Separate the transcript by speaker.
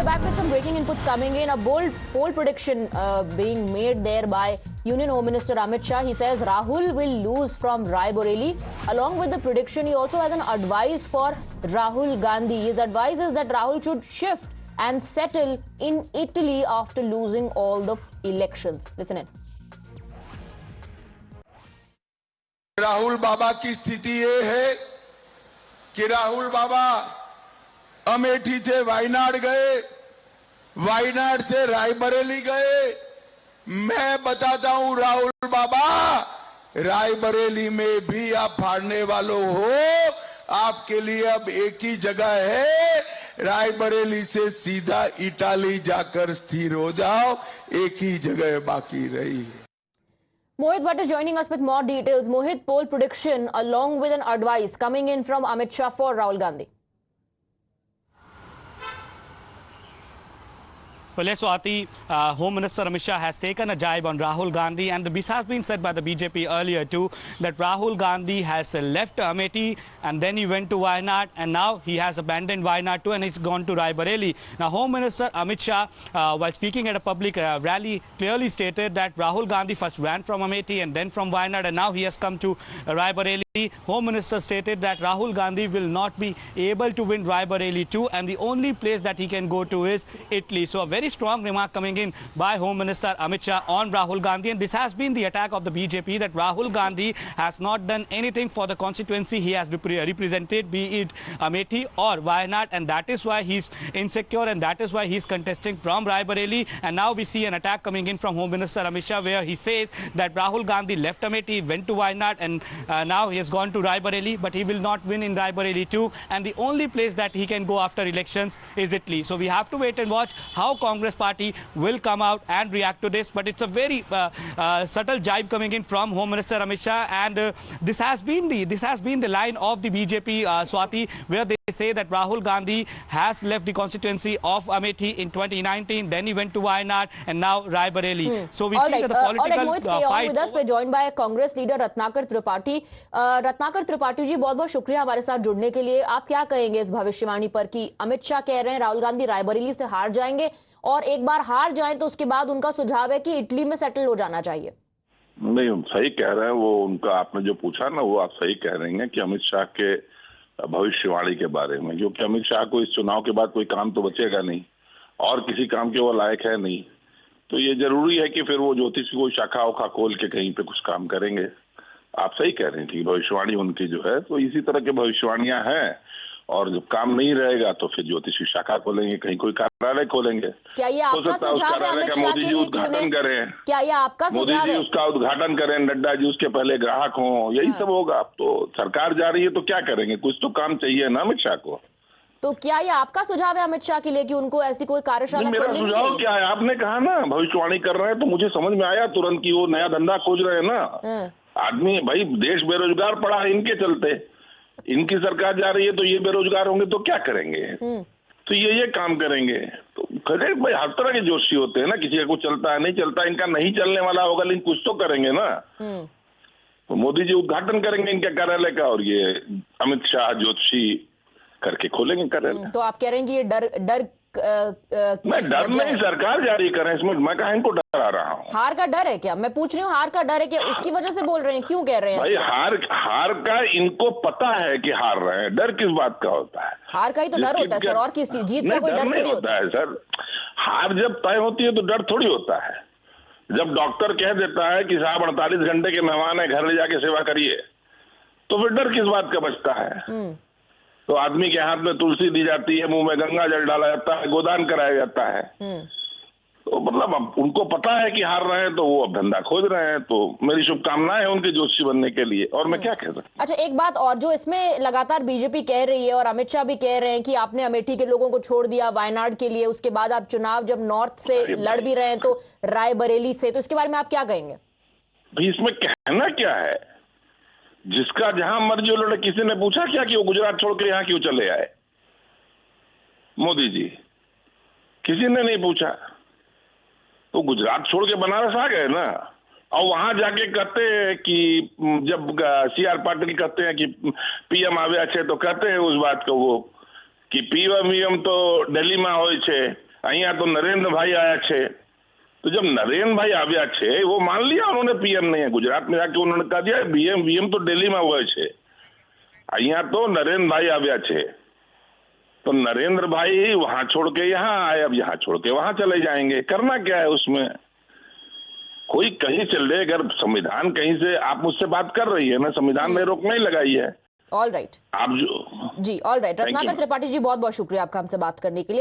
Speaker 1: we're back with some breaking inputs coming in. A bold poll prediction being made there by Union Home Minister Amit Shah. He says Rahul will lose from Raebareli. Along with the prediction, he also has an advice for Rahul Gandhi. His advice is that Rahul should shift and settle in Italy after losing all the elections. Listen in.
Speaker 2: Rahul बाबा की स्थिति ये है कि राहुल बाबा अमेठी थे वायनाड गए, वायनाड से रायबरेली गए। मैं बताता हूं राहुल बाबा, रायबरेली में भी आप हारने वालों हो। आपके लिए अब एक ही जगह है, रायबरेली से सीधा इटाली जाकर स्थिर हो जाओ। एक ही जगह बाकी रही है।
Speaker 1: Mohit Bhatt is joining us with more details. Mohit, poll prediction along with an advice coming in from Amit Shah for Rahul Gandhi.
Speaker 3: Well, yes, Swati, Home Minister Amit Shah has taken a jibe on Rahul Gandhi, and this has been said by the BJP earlier too, that Rahul Gandhi has left Amethi and then he went to Wayanad, and now he has abandoned Wayanad too and he's gone to Raebareli. Now, Home Minister Amit Shah, while speaking at a public rally, clearly stated that Rahul Gandhi first ran from Amethi and then from Wayanad, and now he has come to Raebareli. Home Minister stated that Rahul Gandhi will not be able to win Raebareli too, and the only place that he can go to is Italy. So a very strong remark coming in by Home Minister Amit Shah on Rahul Gandhi, and this has been the attack of the BJP, that Rahul Gandhi has not done anything for the constituency he has represented, be it Amethi or Wayanad, and that is why he's insecure and that is why he's contesting from Raebareli. And now we see an attack coming in from Home Minister Amit Shah, where he says that Rahul Gandhi left Amethi, went to Wayanad, and now he has gone to Raebareli, but he will not win in Raebareli too, and the only place that he can go after elections is Italy. So we have to wait and watch how Congress party will come out and react to this, but it's a very subtle jibe coming in from Home Minister Amit Shah, and this has been the line of the BJP, Swati, where they say that Rahul Gandhi has left the constituency of Amethi in 2019, then he went to Wayanad, and now Raebareli. So we see that the political
Speaker 1: Mohit, stay on with us. We're joined by Congress leader Ratnakar Tripathi. Ratnakar Tripathi ji, बहुत बहुत शुक्रिया हमारे साथ जुड़ने के लिए। आप क्या कहेंगे इस भविष्यवाणी पर कि अमित शाह कह रहे हैं राहुल गांधी रायबरेली से हार जाएंगे, और एक बार हार जाएं तो उसके बाद उनका सुझाव है कि इटली में सेटल हो जाना चाहिए?
Speaker 4: नहीं, सही कह रहे हैं वो। उनका आपने जो पूछा ना, वो आप सही कह रहे हैं कि अमित शाह के भविष्यवाणी के बारे में, क्योंकि अमित शाह को इस चुनाव के बाद कोई काम तो बचेगा नहीं और किसी काम के वो लायक है नहीं, तो ये जरूरी है कि फिर वो ज्योतिष की कोई शाखा उखा खोल के कहीं पे कुछ काम करेंगे। आप सही कह रहे हैं कि भविष्यवाणी उनकी जो है, तो इसी तरह की भविष्यवाणियां हैं, और जब काम नहीं रहेगा तो फिर ज्योतिष की शाखा खोलेंगे, कहीं कोई कार्यालय खोलेंगे।
Speaker 1: क्या ये आपका सुझाव है अमित शाह के लिए?
Speaker 4: उद्घाटन करें,
Speaker 1: क्या ये आपका सुझाव है?
Speaker 4: मोदी जी उसका उद्घाटन करें, नड्डा जी उसके पहले ग्राहक हों, यही सब होगा। अब तो सरकार जा रही है तो क्या करेंगे, कुछ तो काम चाहिए ना अमित शाह को।
Speaker 1: तो क्या ये आपका सुझाव है अमित शाह के लिए कि उनको ऐसी कोई कार्यशाला खोलनी चाहिए?
Speaker 4: मेरा सुझाव क्या है, आपने कहा ना भविष्यवाणी कर रहे हैं, तो मुझे समझ में आया तुरंत की वो नया धंधा खोज रहे हैं ना। आदमी भाई, देश बेरोजगार पड़ा है इनके चलते, इनकी सरकार जा रही है तो ये बेरोजगार होंगे तो क्या करेंगे, तो ये काम करेंगे। तो खैर भाई, हर तरह के जोशी होते हैं ना, किसी का कुछ चलता है नहीं चलता, इनका नहीं चलने वाला होगा लेकिन कुछ तो करेंगे ना। तो मोदी जी उद्घाटन करेंगे इनके कार्यालय का, और ये अमित शाह ज्योतिषी करके खोलेंगे कार्यालय।
Speaker 1: तो आप कह रहे हैं कि ये डर
Speaker 4: मैं डर नहीं, सरकार जारी करें, इसमें मैं कहा इनको डरा रहा हूँ।
Speaker 1: हार का डर है क्या? मैं पूछ रही हूँ, हार का डर है क्या, उसकी वजह से बोल रहे हैं? क्यों कह रहे हैं
Speaker 4: भाई? हार का इनको पता है कि हार रहे हैं, डर किस बात का होता है?
Speaker 1: हार का ही तो डर होता है सर, और किस चीज? जीत का कोई डर नहीं होता
Speaker 4: है सर। हार जब तय होती है तो डर थोड़ी होता है। जब डॉक्टर कह देता है कि साहब 48 घंटे के मेहमान है, घर ले जाके सेवा करिए, तो फिर डर किस बात का बचता है? तो आदमी के हाथ में तुलसी दी जाती है, मुंह में गंगा जल डाला जाता है, गोदान कराया जाता है। तो मतलब अब उनको पता है कि हार रहे हैं, तो वो अब धंधा खोज रहे हैं। तो मेरी शुभकामनाएं हैं उनके ज्योतिषी बनने के लिए, और मैं क्या कह सकता हूं।
Speaker 1: अच्छा, एक बात और जो इसमें लगातार बीजेपी कह रही है और अमित शाह भी कह रहे हैं कि आपने अमेठी के लोगों को छोड़ दिया वायनाड के लिए, उसके बाद आप चुनाव जब नॉर्थ से लड़ भी रहे हैं तो रायबरेली से, तो इसके बारे में आप क्या कहेंगे?
Speaker 4: भाई, इसमें कहना क्या है, जिसका जहां मर्जी लड़े। किसी ने पूछा क्या कि वो गुजरात छोड़ के यहां क्यों चले आए मोदी जी? किसी ने नहीं पूछा। तो गुजरात छोड़ के बनारस आ गए ना, और वहां जाके कहते हैं कि जब CR पाटिल कहते हैं कि PM આવ્યા છે, तो कहते हैं उस बात को वो कि PM तो दिल्ली में હોય છે, અહીંયા તો નરેન્દ્રભાઈ આયા છે, तो जब नरेंद्र भाई આવ્યા છે वो मान लिया उन्होंने पीएम नहीं है, गुजरात में जाके उन्होंने कहा दिया वीएम तो दिल्ली में हुआ है, અહીંયા तो नरेंद्र भाई આવ્યા છે, तो नरेंद्र भाई वहां छोड़ के यहाँ आए, अब यहाँ छोड़ के वहां चले जाएंगे, करना क्या है उसमें? कोई कहीं चल रहे, अगर संविधान कहीं से, आप मुझसे बात कर रही है ना, संविधान में रोक नहीं लगाई है।
Speaker 1: ऑल राइट,
Speaker 4: आप जो
Speaker 1: जी ऑल राइट, रत्नाकर त्रिपाठी जी बहुत बहुत शुक्रिया आपका हमसे बात करने के लिए।